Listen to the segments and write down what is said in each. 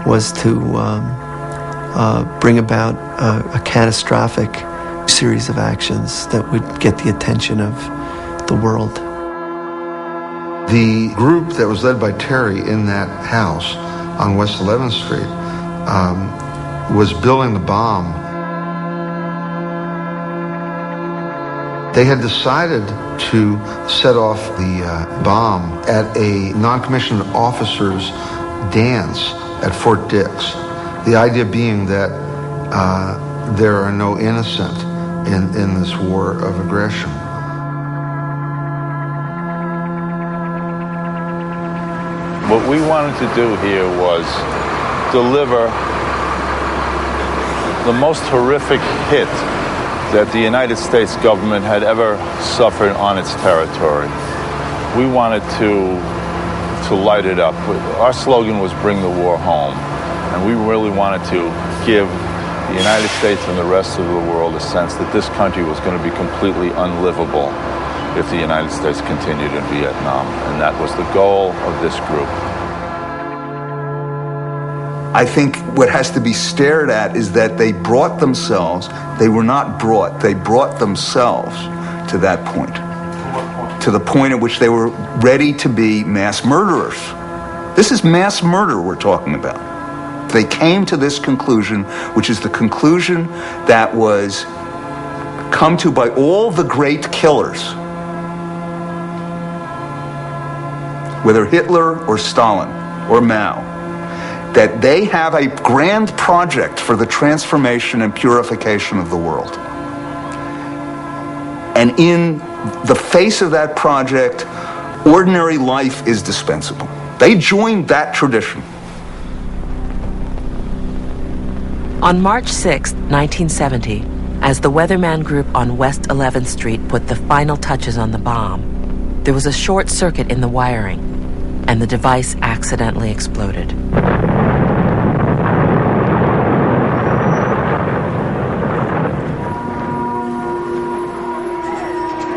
was to bring about a catastrophic series of actions that would get the attention of the world. The group that was led by Terry in that house on West 11th Street was building the bomb. They had decided to set off the bomb at a non-commissioned officer's dance at Fort Dix. The idea being that there are no innocent in this war of aggression. What we wanted to do here was deliver the most horrific hit that the United States government had ever suffered on its territory. We wanted to light it up. Our slogan was "Bring the war home," and we really wanted to give the United States and the rest of the world a sense that this country was going to be completely unlivable if the United States continued in Vietnam, and that was the goal of this group. I think what has to be stared at is that they brought themselves, they were not brought, they brought themselves to that point. To the point at which they were ready to be mass murderers. This is mass murder we're talking about. They came to this conclusion, which is the conclusion that was come to by all the great killers, whether Hitler or Stalin or Mao, that they have a grand project for the transformation and purification of the world. And in the face of that project, ordinary life is dispensable. They joined that tradition. On March 6, 1970, as the Weatherman Group on West 11th Street put the final touches on the bomb, there was a short circuit in the wiring, and the device accidentally exploded.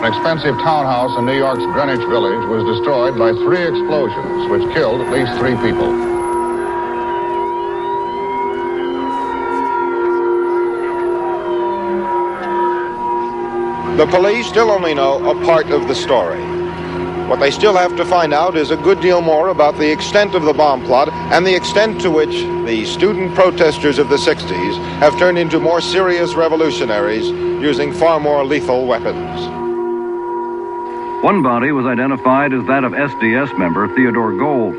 An expensive townhouse in New York's Greenwich Village was destroyed by 3 explosions, which killed at least 3 people. The police still only know a part of the story. What they still have to find out is a good deal more about the extent of the bomb plot and the extent to which the student protesters of the 60s have turned into more serious revolutionaries using far more lethal weapons. One body was identified as that of SDS member Theodore Gold.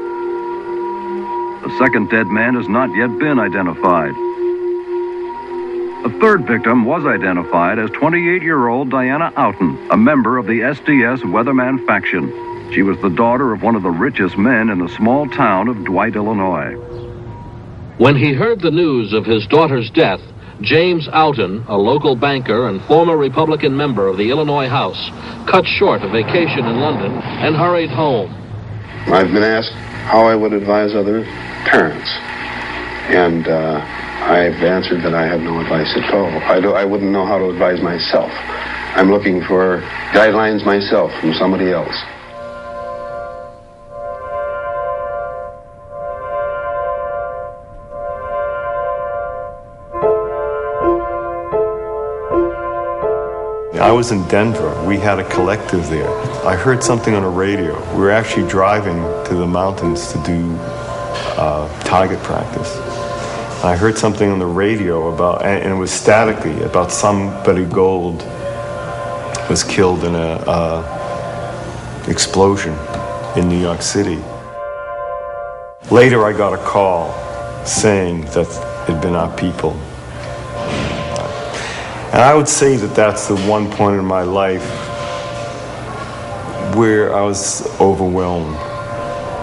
The second dead man has not yet been identified. A third victim was identified as 28-year-old Diana Outen, a member of the SDS Weatherman faction. She was the daughter of one of the richest men in the small town of Dwight, Illinois. When he heard the news of his daughter's death, James Outen, a local banker and former Republican member of the Illinois House, cut short a vacation in London and hurried home. I've been asked how I would advise other parents, and I've answered that I have no advice at all. I wouldn't know how to advise myself. I'm looking for guidelines myself from somebody else. I was in Denver. We had a collective there. I heard something on the radio. We were actually driving to the mountains to do target practice. I heard something on the radio about, and it was statically, about somebody Gold was killed in a explosion in New York City. Later I got a call saying that it had been our people. And I would say that that's the one point in my life where I was overwhelmed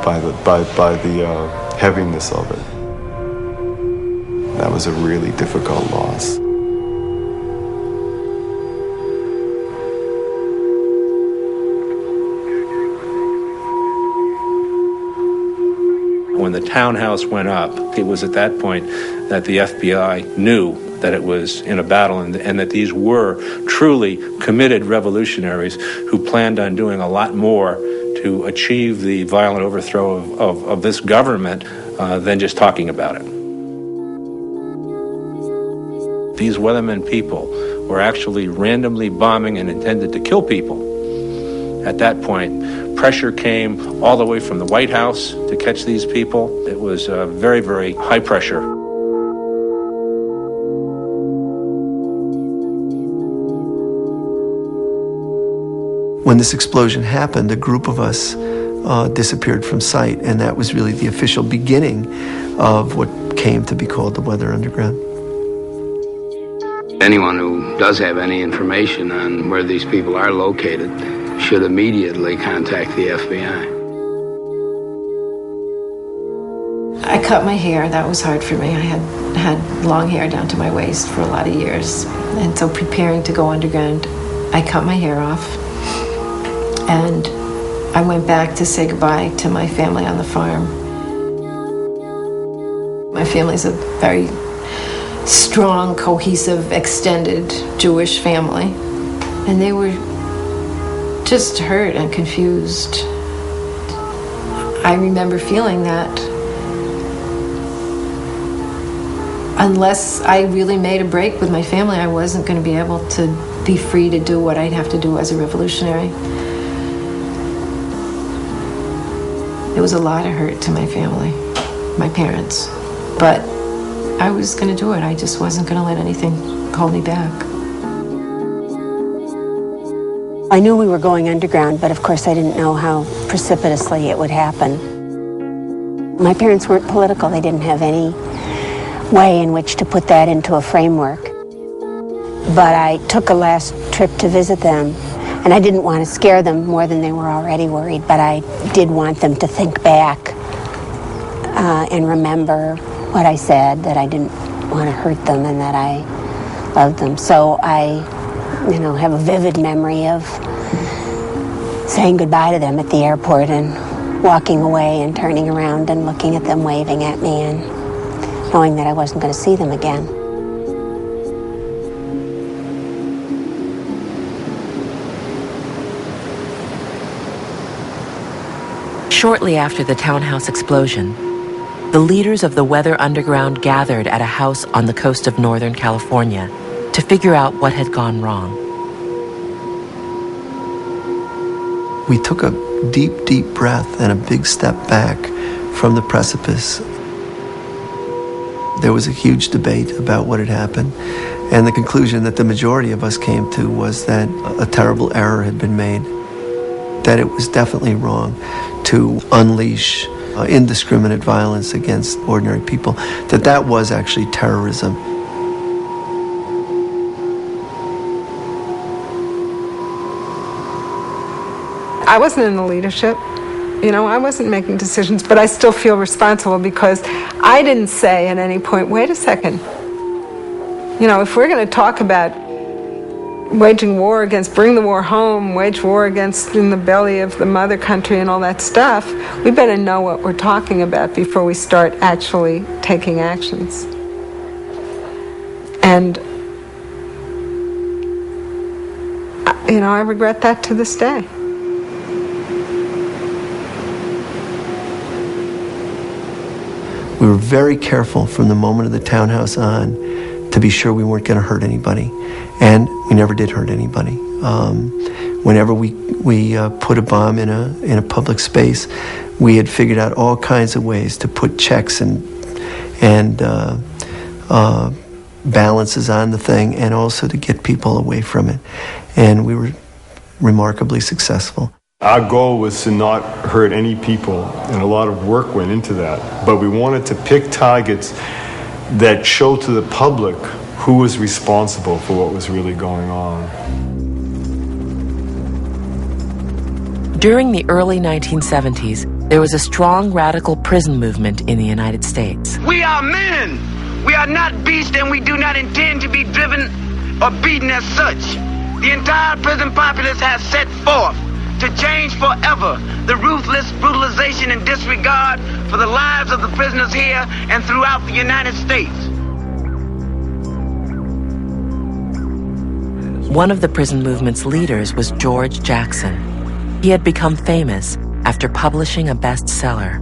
by the heaviness of it. That was a really difficult loss. When the townhouse went up, it was at that point that the FBI knew that it was in a battle and that these were truly committed revolutionaries who planned on doing a lot more to achieve the violent overthrow of this government than just talking about it. These Weathermen people were actually randomly bombing and intended to kill people. At that point, pressure came all the way from the White House to catch these people. It was very, very high pressure. When this explosion happened, a group of us disappeared from sight, and that was really the official beginning of what came to be called the Weather Underground. Anyone who does have any information on where these people are located should immediately contact the FBI. I cut my hair. That was hard for me. I had long hair down to my waist for a lot of years. And so preparing to go underground, I cut my hair off. And I went back to say goodbye to my family on the farm. My family's a very strong, cohesive, extended Jewish family. And they were just hurt and confused. I remember feeling that unless I really made a break with my family, I wasn't going to be able to be free to do what I'd have to do as a revolutionary. It was a lot of hurt to my family, my parents, but I was going to do it. I just wasn't going to let anything hold me back. I knew we were going underground, but of course I didn't know how precipitously it would happen. My parents weren't political. They didn't have any way in which to put that into a framework. But I took a last trip to visit them, and I didn't want to scare them more than they were already worried, but I did want them to think back and remember what I said, that I didn't want to hurt them and that I loved them. So I, have a vivid memory of saying goodbye to them at the airport and walking away and turning around and looking at them, waving at me, and knowing that I wasn't going to see them again. Shortly after the townhouse explosion, the leaders of the Weather Underground gathered at a house on the coast of Northern California to figure out what had gone wrong. We took a deep, deep breath and a big step back from the precipice. There was a huge debate about what had happened, and the conclusion that the majority of us came to was that a terrible error had been made, that it was definitely wrong to unleash indiscriminate violence against ordinary people, that was actually terrorism. I wasn't in the leadership. I wasn't making decisions, but I still feel responsible because I didn't say at any point, wait a second. If we're going to talk about waging war against, bring the war home, wage war against in the belly of the mother country and all that stuff, we better know what we're talking about before we start actually taking actions. And, I regret that to this day. We were very careful from the moment of the townhouse on to be sure we weren't going to hurt anybody. And we never did hurt anybody. Whenever we put a bomb in a public space, we had figured out all kinds of ways to put checks and balances on the thing, and also to get people away from it. And we were remarkably successful. Our goal was to not hurt any people, and a lot of work went into that. But we wanted to pick targets that show to the public who was responsible for what was really going on. During the early 1970s, there was a strong radical prison movement in the United States. We are men. We are not beasts, and we do not intend to be driven or beaten as such. The entire prison populace has set forth to change forever the ruthless brutalization and disregard for the lives of the prisoners here and throughout the United States. One of the prison movement's leaders was George Jackson. He had become famous after publishing a bestseller,